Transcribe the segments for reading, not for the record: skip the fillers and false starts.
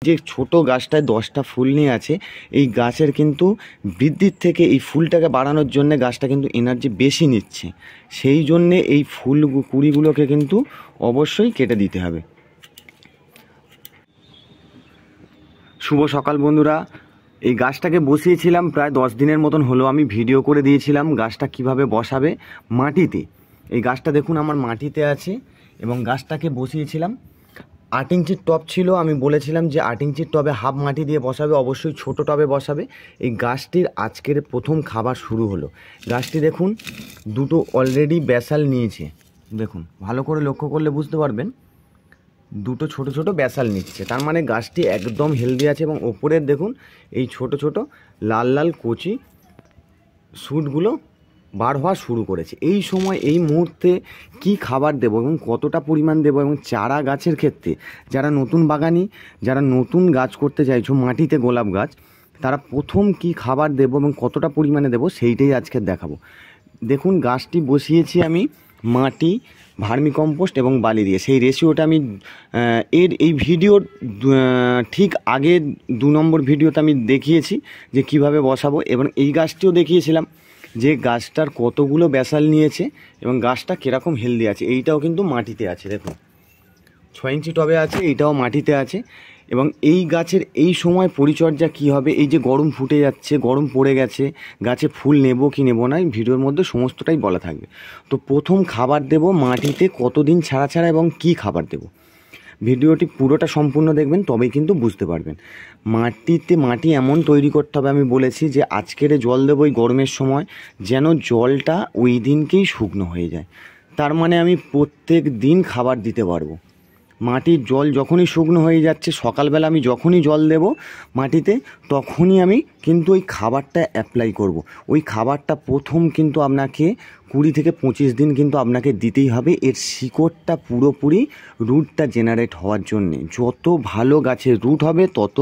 যে ছোট গাছটায় 10টা ফুল নিয়ে আছে, এই গাছের কিন্তু বৃদ্ধির থেকে এই ফুলটাকে বাড়ানোর জন্য গাছটা কিন্তু এনার্জি বেশি নিচ্ছে, সেই জন্যে এই ফুল কুড়িগুলোকে কিন্তু অবশ্যই কেটে দিতে হবে। শুভ সকাল বন্ধুরা, এই গাছটাকে বসিয়েছিলাম প্রায় 10 দিনের মতন হলো। আমি ভিডিও করে দিয়েছিলাম গাছটা কিভাবে বসাবে মাটিতে। এই গাছটা দেখুন আমার মাটিতে আছে এবং গাছটাকে বসিয়েছিলাম 8 ইঞ্চির টব ছিল। আমি বলেছিলাম যে 8 ইঞ্চির টবে হাফ মাটি দিয়ে বসাবে, অবশ্যই ছোট টবে বসাবে। এই গাছটির আজকের প্রথম খাবার শুরু হলো। গাছটি দেখুন দুটো অলরেডি ব্যাসাল নিয়েছে, দেখুন ভালো করে লক্ষ্য করলে বুঝতে পারবেন, দুটো ছোট ছোট ব্যাসাল নিচ্ছে, তার মানে গাছটি একদম হেলদি আছে। এবং ওপরের দেখুন এই ছোট ছোট লাল লাল কচি শ্যুটগুলো বার হওয়া শুরু করেছে। এই সময় এই মুহূর্তে কি খাবার দেব এবং কতটা পরিমাণ দেব, এবং চারা গাছের ক্ষেত্রে যারা নতুন বাগানি, যারা নতুন গাছ করতে চাইছো মাটিতে গোলাপ গাছ, তারা প্রথম কি খাবার দেব এবং কতটা পরিমাণে দেব সেইটাই আজকে দেখাবো। দেখুন গাছটি বসিয়েছি আমি মাটি, ভার্মিকম্পোস্ট এবং বালি দিয়ে। সেই রেশিওটা আমি এই ভিডিওর ঠিক আগে 2 নম্বর ভিডিওতে আমি দেখিয়েছি যে কিভাবে বসাবো, এবং এই গাছটিও দেখিয়েছিলাম যে গাছটার কতগুলো ব্যাসাল নিয়েছে এবং গাছটা কীরকম হেলদি আছে। এইটাও কিন্তু মাটিতে আছে, দেখুন 6 ইঞ্চি টবে আছে, এইটাও মাটিতে আছে। এবং এই গাছের এই সময় পরিচর্যা কি হবে, এই যে গরম ফুটে যাচ্ছে, গরম পড়ে গেছে, গাছে ফুল নেব কি নেব না, এই ভিডিওর মধ্যে সমস্তটাই বলা থাকবে। তো প্রথম খাবার দেব মাটিতে কতদিন ছাড়া ছাড়া এবং কি খাবার দেব, ভিডিওটি পুরোটা সম্পূর্ণ দেখবেন তবেই কিন্তু বুঝতে পারবেন। মাটি এমন তৈরি করতে হবে, আমি বলেছি যে আজকের জল দেবো এই গরমের সময় যেন জলটা ওই দিনকেই শুকনো হয়ে যায়, তার মানে আমি প্রত্যেক দিন খাবার দিতে পারবো। মাটির জল যখনই শুকনো হয়ে যাচ্ছে, সকালবেলা আমি যখনই জল দেব মাটিতে তখনই আমি কিন্তু ওই খাবারটা অ্যাপ্লাই করব। ওই খাবারটা প্রথম কিন্তু আপনাকে 20 থেকে 25 দিন কিন্তু আপনাকে দিতেই হবে, এর শিকড়টা পুরোপুরি রুটটা জেনারেট হওয়ার জন্যে। যত ভালো গাছের রুট হবে তত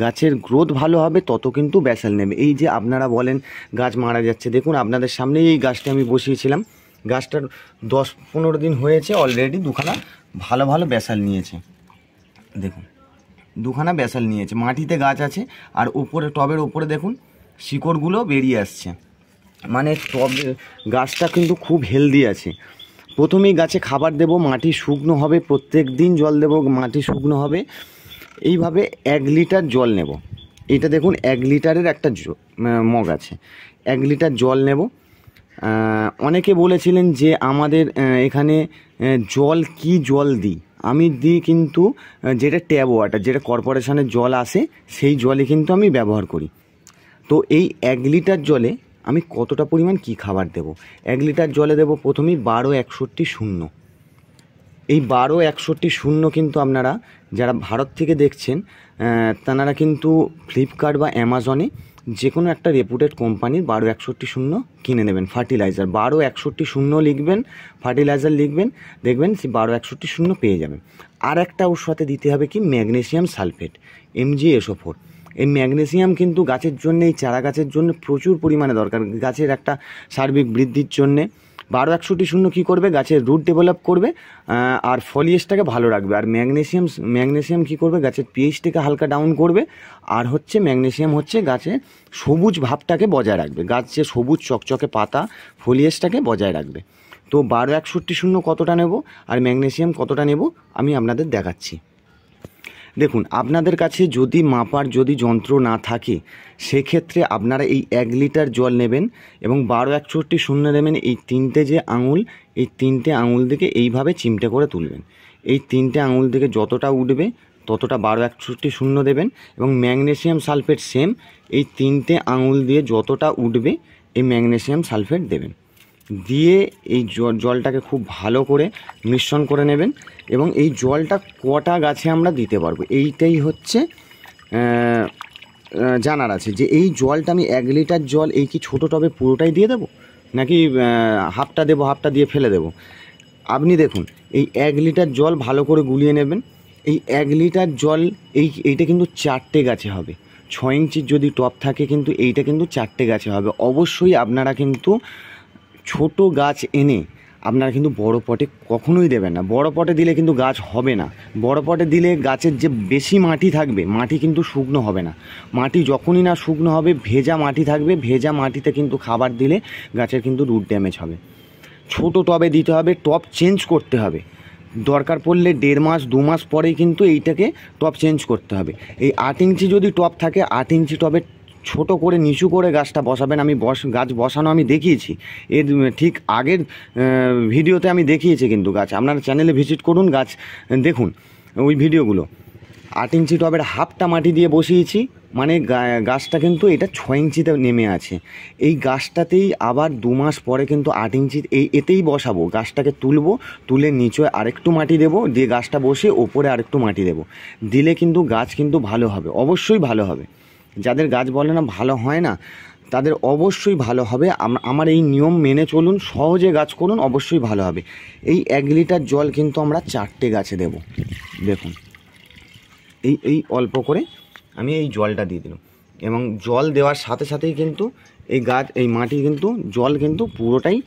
গাছের গ্রোথ ভালো হবে, তত কিন্তু ব্যাসাল নেবে। এই যে আপনারা বলেন গাছ মারা যাচ্ছে, দেখুন আপনাদের সামনেই এই গাছটা আমি বসিয়েছিলাম, গাছটার 10-15 দিন হয়েছে, অলরেডি দুখানা ভালো ভালো ব্যাসাল নিয়েছে, দেখুন দুখানা ব্যাসাল নিয়েছে। মাটিতে গাছ আছে আর উপরে টবের উপরে দেখুন শিকড়গুলো বেরিয়ে আসছে, মানে গাছটা কিন্তু খুব হেলদি আছে। প্রথমেই গাছে খাবার দেব, মাটি শুকনো হবে, প্রত্যেক দিন জল দেব, মাটি শুকনো হবে। এইভাবে 1 লিটার জল নেব, এটা দেখুন 1 লিটারের একটা মগ আছে, 1 লিটার জল নেব। অনেকে বলেছিলেন যে আমাদের এখানে কি জল দিই, আমি দিই কিন্তু যেটা ট্যাপ ওয়াটার, যেটা কর্পোরেশনের জল আসে সেই জলই কিন্তু আমি ব্যবহার করি। তো এই 1 লিটার জলে আমি কতটা পরিমাণ কি খাবার দেব, 1 লিটার জলে দেব প্রথমেই 12-61-0। এই 12-61-0 কিন্তু আপনারা যারা ভারত থেকে দেখছেন তারা কিন্তু ফ্লিপকার্ট বা অ্যামাজনে যে কোনো একটা রেপুটেড কোম্পানির 12-61-0 কিনে নেবেন। ফার্টিলাইজার 12-61-0 লিখবেন, ফার্টিলাইজার লিখবেন, দেখবেন সেই 12-61-0 পেয়ে যাবেন। আর একটা ওর সাথে দিতে হবে কি ম্যাগনেসিয়াম সালফেট, MgSO4। এই ম্যাগনেসিয়াম কিন্তু গাছের জন্য, এই চারা গাছের জন্য প্রচুর পরিমাণে দরকার, গাছের একটা সার্বিক বৃদ্ধির জন্যে। 12-61-0 কী করবে, গাছের রুট ডেভেলপ করবে আর ফলিয়েজটাকে ভালো রাখবে। আর ম্যাগনেসিয়াম কী করবে, গাছের পিএইচটাকে হালকা ডাউন করবে। আর ম্যাগনেসিয়াম গাছের সবুজ ভাবটাকে বজায় রাখবে, গাছের সবুজ চকচকে পাতা ফলিয়েজটাকে বজায় রাখবে। তো 12-61-0 কতটা নেব আর ম্যাগনেসিয়াম কতটা নেব আমি আপনাদের দেখাচ্ছি। দেখুন আপনাদের কাছে যদি মাপার যন্ত্র না থাকে সেক্ষেত্রে আপনারা এই 1 লিটার জল নেবেন এবং 12-61-0 নেবেন। এই 3টে যে আঙুল, এই 3টে আঙুল দিকে এইভাবে চিমটে করে তুলবেন, এই 3টে আঙুল দিকে যতটা উঠবে ততটা 12-61-0 দেবেন। এবং ম্যাগনেসিয়াম সালফেট সেম, এই 3টে আঙুল দিয়ে যতটা উঠবে এই ম্যাগনেসিয়াম সালফেট দেবেন। দিয়ে এই জলটাকে খুব ভালো করে মিশ্রণ করে নেবেন। এবং এই জলটা কটা গাছে আমরা দিতে পারবো এইটাই হচ্ছে জানার আছে, যে এই জলটা আমি 1 লিটার জল এই কি ছোটো টবে পুরোটাই দিয়ে দেবো নাকি হাফটা দেবো, হাফটা দিয়ে ফেলে দেবো। আপনি দেখুন এই 1 লিটার জল ভালো করে গুলিয়ে নেবেন। এই 1 লিটার জল এইটা কিন্তু 4টে গাছে হবে। 6 ইঞ্চির যদি টব থাকে কিন্তু এইটা কিন্তু 4টে গাছে হবে। অবশ্যই আপনারা কিন্তু ছোট গাছ এনে আপনারা কিন্তু বড় পটে কখনোই দেবেন না। বড় পটে দিলে কিন্তু গাছ হবে না। বড় পটে দিলে গাছের যে বেশি মাটি থাকবে, মাটি কিন্তু শুকনো হবে না। মাটি যখনই না শুকনো হবে, ভেজা মাটি থাকবে, ভেজা মাটিতে কিন্তু খাবার দিলে গাছের কিন্তু রুট ড্যামেজ হবে। ছোট টবে দিতে হবে, টব চেঞ্জ করতে হবে। দরকার পড়লে 1.5 মাস 2 মাস পরেই কিন্তু এইটাকে টব চেঞ্জ করতে হবে। এই 8 ইঞ্চি যদি টব থাকে, 8 ইঞ্চি টবে ছোট করে নিচু করে গাছটা বসাবেন। আমি গাছ বসানো আমি দেখিয়েছি, এর ঠিক আগের ভিডিওতে আমি দেখিয়েছি কিন্তু গাছ। আপনারা চ্যানেলে ভিজিট করুন, গাছ দেখুন ওই ভিডিওগুলো। 8 ইঞ্চি টবের হাফটা মাটি দিয়ে বসিয়েছি, মানে গাছটা কিন্তু এটা 6 ইঞ্চিতে নেমে আছে। এই গাছটাতেই আবার 2 মাস পরে কিন্তু 8 ইঞ্চি এতেই বসাবো। গাছটাকে তুলে নিচে আরেকটু মাটি দেবো, দিয়ে গাছটা বসে ওপরে আরেকটু মাটি দেবো। দিলে কিন্তু গাছ কিন্তু ভালো হবে, অবশ্যই ভালো হবে। যাদের গাছ বলে না ভালো হয় না, তাদের অবশ্যই ভালো হবে। আমার এই নিয়ম মেনে চলুন, সহজে গাছ করুন, অবশ্যই ভালো হবে। এই 1 লিটার জল কিন্তু আমরা 4টে গাছে দেব। দেখুন এই অল্প করে আমি এই জলটা দিয়ে দিলাম, এবং জল দেওয়ার সাথে সাথেই কিন্তু এই মাটি কিন্তু জল কিন্তু পুরোটাই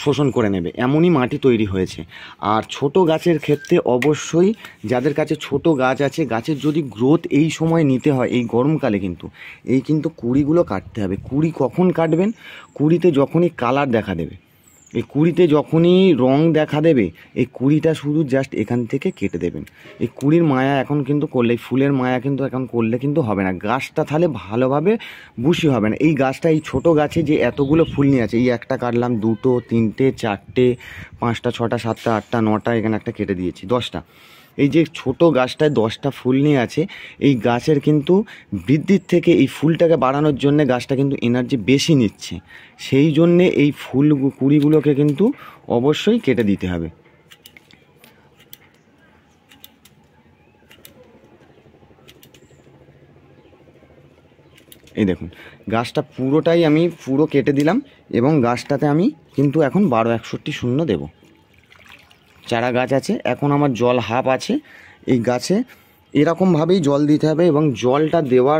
শোষণ করে নেবে, এমনই মাটি তৈরি হয়েছে। আর ছোট গাছের ক্ষেত্রে অবশ্যই, যাদের কাছে ছোট গাছ আছে, গাছের যদি গ্রোথ এই সময় নিতে হয়, এই গরমকালে কিন্তু কুড়িগুলো কাটতে হবে। কুড়ি কখন কাটবেন? কুড়িতে যখনই কালার দেখা দেবে, এই কুড়িতে যখনই রং দেখা দেবে, এই কুড়িটা শুধু জাস্ট এখান থেকে কেটে দেবেন। এই কুড়ির মায়া এখন কিন্তু করলে, ফুলের মায়া কিন্তু এখন করলে কিন্তু হবে না, গাছটা তাহলে ভালোভাবে বুশি হবে না। এই গাছটা, এই ছোটো গাছে যে এতগুলো ফুল নিয়ে আছে, এই একটা কাটলাম, 2, 3, 4, 5, 6, 7, 8, 9, এখানে একটা কেটে দিয়েছি, 10টা। এই যে ছোট গাছটায় 10টা ফুল নিয়ে আছে, এই গাছের কিন্তু বৃদ্ধির থেকে এই ফুলটাকে বাড়ানোর জন্য গাছটা কিন্তু এনার্জি বেশি নিচ্ছে। সেই জন্যে এই কুড়িগুলোকে কিন্তু অবশ্যই কেটে দিতে হবে। এই দেখুন গাছটা পুরোটাই আমি কেটে দিলাম, এবং গাছটাতে আমি কিন্তু এখন 1261 দেব। চারা গাছ আছে, এখন আমার জল হাফ আছে। এই গাছে এরকমভাবেই জল দিতে হবে, এবং জলটা দেওয়ার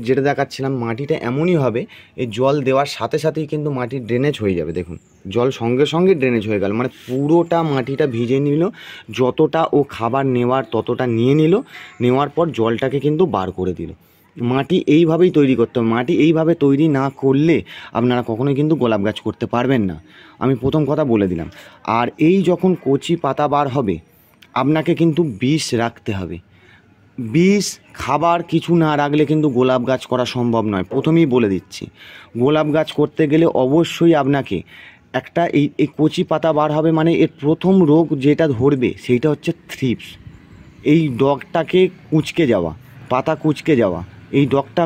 যেটা দেখাচ্ছিলাম, মাটিটা এমনই হবে, এই জল দেওয়ার সাথে সাথেই কিন্তু মাটি ড্রেনেজ হয়ে যাবে। দেখুন জল সঙ্গে সঙ্গে ড্রেনেজ হয়ে গেল, মানে পুরোটা মাটিটা ভিজে নিল, যতটা ও খাবার নেওয়ার ততটা নিয়ে নিল, নেওয়ার পর জলটাকে কিন্তু বার করে দিল। মাটি এইভাবেই তৈরি করতে হবে। মাটি এইভাবে তৈরি না করলে আপনারা কখনোই কিন্তু গোলাপ গাছ করতে পারবেন না, আমি প্রথম কথা বলে দিলাম। আর এই যখন কচি পাতা বার হবে, আপনাকে কিন্তু বিষ রাখতে হবে। বিষ খাবার কিছু না রাখলে কিন্তু গোলাপ গাছ করা সম্ভব নয়, প্রথমেই বলে দিচ্ছি। গোলাপ গাছ করতে গেলে অবশ্যই আপনাকে একটা এই কচি পাতা বার হবে, মানে এর প্রথম রোগ যেটা ধরবে সেইটা হচ্ছে থ্রিপস। এই ডগটাকে কুঁচকে যাওয়া, পাতা কুঁচকে যাওয়া, এই ডগটা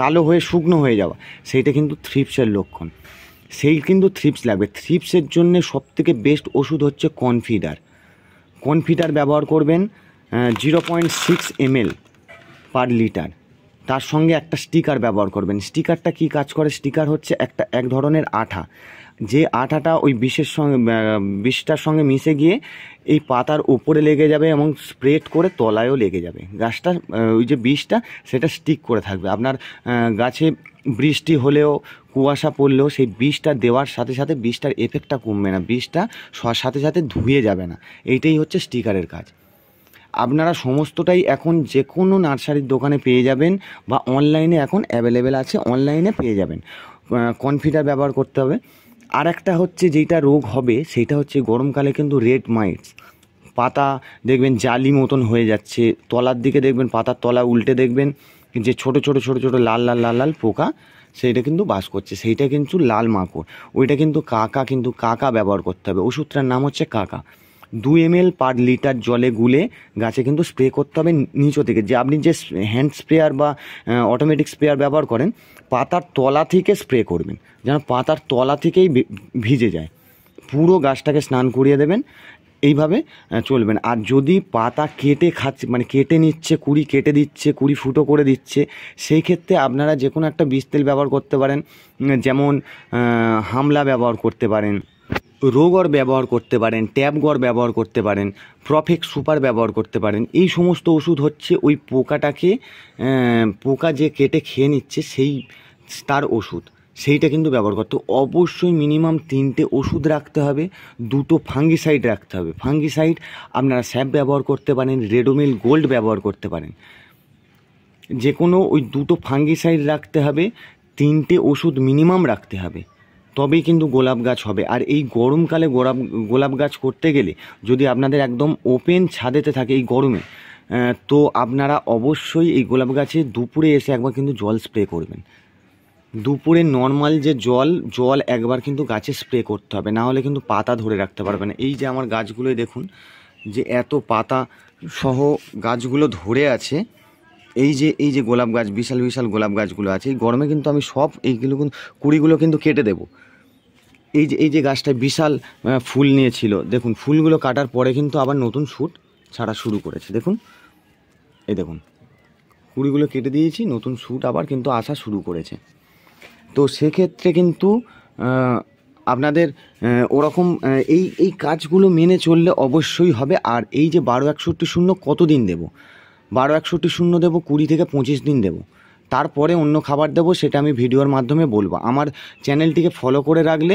কালো হয়ে শুকনো হয়ে যাওয়া, সেইটা কিন্তু থ্রিপসের লক্ষণ। সেই কিন্তু থ্রিপস লাগবে। থ্রিপসের জন্য সবথেকে বেস্ট ওষুধ হচ্ছে কনফিডার ব্যবহার করবেন 0.6 ml পার লিটার। তার সঙ্গে একটা স্টিকার ব্যবহার করবেন। স্টিকারটা কি কাজ করে? স্টিকার হচ্ছে এক ধরনের আঠা, যে আঠাটা ওই বিষটার সঙ্গে মিশে গিয়ে এই পাতার উপরে লেগে যাবে, এবং স্প্রেড করে তলায়ও লেগে যাবে। গাছটা ওই যে বিষটা সেটা স্টিক করে থাকবে। আপনার গাছে বৃষ্টি হলেও, কুয়াশা পড়লেও সেই বিষটা দেওয়ার সাথে সাথে বিষটার এফেক্টটা কমবে না, বিষটা সাথে সাথে ধুয়ে যাবে না। এইটাই হচ্ছে স্টিকারের কাজ। আপনারা সমস্তটাই এখন যে কোনো নার্সারির দোকানে পেয়ে যাবেন, বা অনলাইনে এখন অ্যাভেলেবেল আছে, অনলাইনে পেয়ে যাবেন। কনফিডার ব্যবহার করতে হবে। আর একটা হচ্ছে যেটা রোগ হবে, সেটা হচ্ছে গরমকালে কিন্তু রেড মাইটস। পাতা দেখবেন জালি মতন হয়ে যাচ্ছে, তলার দিকে দেখবেন পাতার তলা উল্টে দেখবেন যে ছোট ছোট ছোট ছোট লাল লাল লাল লাল পোকা সেইটা কিন্তু বাস করছে, সেইটা কিন্তু লাল মাকড়। ওইটা কিন্তু কাকা ব্যবহার করতে হবে। ওষুধটার নাম হচ্ছে কাকা। 2 ml পার লিটার জলে গুলে গাছে কিন্তু স্প্রে করতে হবে নিচে থেকে। যে আপনি যে হ্যান্ড স্প্রেয়ার বা অটোমেটিক স্প্রেয়ার ব্যবহার করেন, পাতার তলা থেকে স্প্রে করবেন, যেন পাতার তলা থেকেই ভিজে যায়। পুরো গাছটাকে স্নান করিয়ে দেবেন, এইভাবে চলবেন। আর যদি পাতা কেটে খাচ্ছে, মানে কেটে নিচ্ছে, কুড়ি কেটে দিচ্ছে, কুড়ি ফুটো করে দিচ্ছে, সেই ক্ষেত্রে আপনারা যে কোনো একটা বীজ তেল ব্যবহার করতে পারেন। যেমন হামলা ব্যবহার করতে পারেন, রোগর ব্যবহার করতে পারেন, ট্যাবগর ব্যবহার করতে পারেন, প্রফেক্ট সুপার ব্যবহার করতে পারেন। এই সমস্ত ওষুধ হচ্ছে ওই পোকা যে কেটে খেয়ে নিচ্ছে সেই তার ওষুধ। সেইটা কিন্তু ব্যবহার করতে অবশ্যই মিনিমাম 3টে ওষুধ রাখতে হবে, 2টো ফাঙ্গিসাইড রাখতে হবে। ফাঙ্গিসাইড আপনারা স্যাপ ব্যবহার করতে পারেন, রেডোমিল গোল্ড ব্যবহার করতে পারেন, যে কোনো ওই 2টো ফাঙ্গিসাইড রাখতে হবে, 3টে ওষুধ মিনিমাম রাখতে হবে, তবেই কিন্তু গোলাপ গাছ হবে। আর এই গরমকালে গোলাপ গাছ করতে গেলে যদি আপনাদের একদম ওপেন ছাদেতে থাকে এই গরমে, তো আপনারা অবশ্যই এই গোলাপ গাছে দুপুরে এসে একবার কিন্তু জল স্প্রে করবেন। দুপুরে নর্মাল যে জল একবার কিন্তু গাছে স্প্রে করতে হবে, না হলে কিন্তু পাতা ধরে রাখতে পারবে না। এই যে আমার গাছগুলোই দেখুন যে এত পাতা সহ গাছগুলো ধরে আছে। এই যে গোলাপ গাছ, বিশাল বিশাল গোলাপ গাছগুলো আছে, এই গরমে কিন্তু আমি সব এইগুলো কুড়িগুলো কিন্তু কেটে দেবো। এই যে গাছটায় বিশাল ফুল নিয়েছিল, দেখুন ফুলগুলো কাটার পরে কিন্তু আবার নতুন শ্যুট ছাড়া শুরু করেছে। দেখুন এই দেখুন কুড়িগুলো কেটে দিয়েছি, নতুন শ্যুট আবার কিন্তু আসা শুরু করেছে। তো সেক্ষেত্রে কিন্তু আপনাদের ওরকম এই কাজগুলো মেনে চললে অবশ্যই হবে। আর এই যে 12-61-0 কতদিন দেবো, 12-61-0 দেবো, 20 থেকে 25 দিন দেবো, তারপরে অন্য খাবার দেবো, সেটা আমি ভিডিওর মাধ্যমে বলবো। আমার চ্যানেলটিকে ফলো করে রাখলে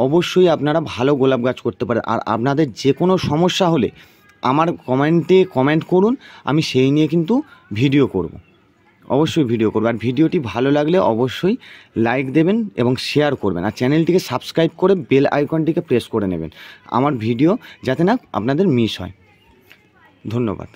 অবশ্যই আপনারা ভালো গোলাপ গাছ করতে পারেন। আর আপনাদের যে কোনো সমস্যা হলে আমার কমেন্ট করুন, আমি সেই নিয়ে কিন্তু ভিডিও করব, অবশ্যই ভিডিও করবো। আর ভিডিওটি ভালো লাগলে অবশ্যই লাইক দেবেন এবং শেয়ার করবেন, আর চ্যানেলটিকে সাবস্ক্রাইব করে বেল আইকনটিকে প্রেস করে নেবেন, আমার ভিডিও যাতে না আপনাদের মিস হয়। ধন্যবাদ।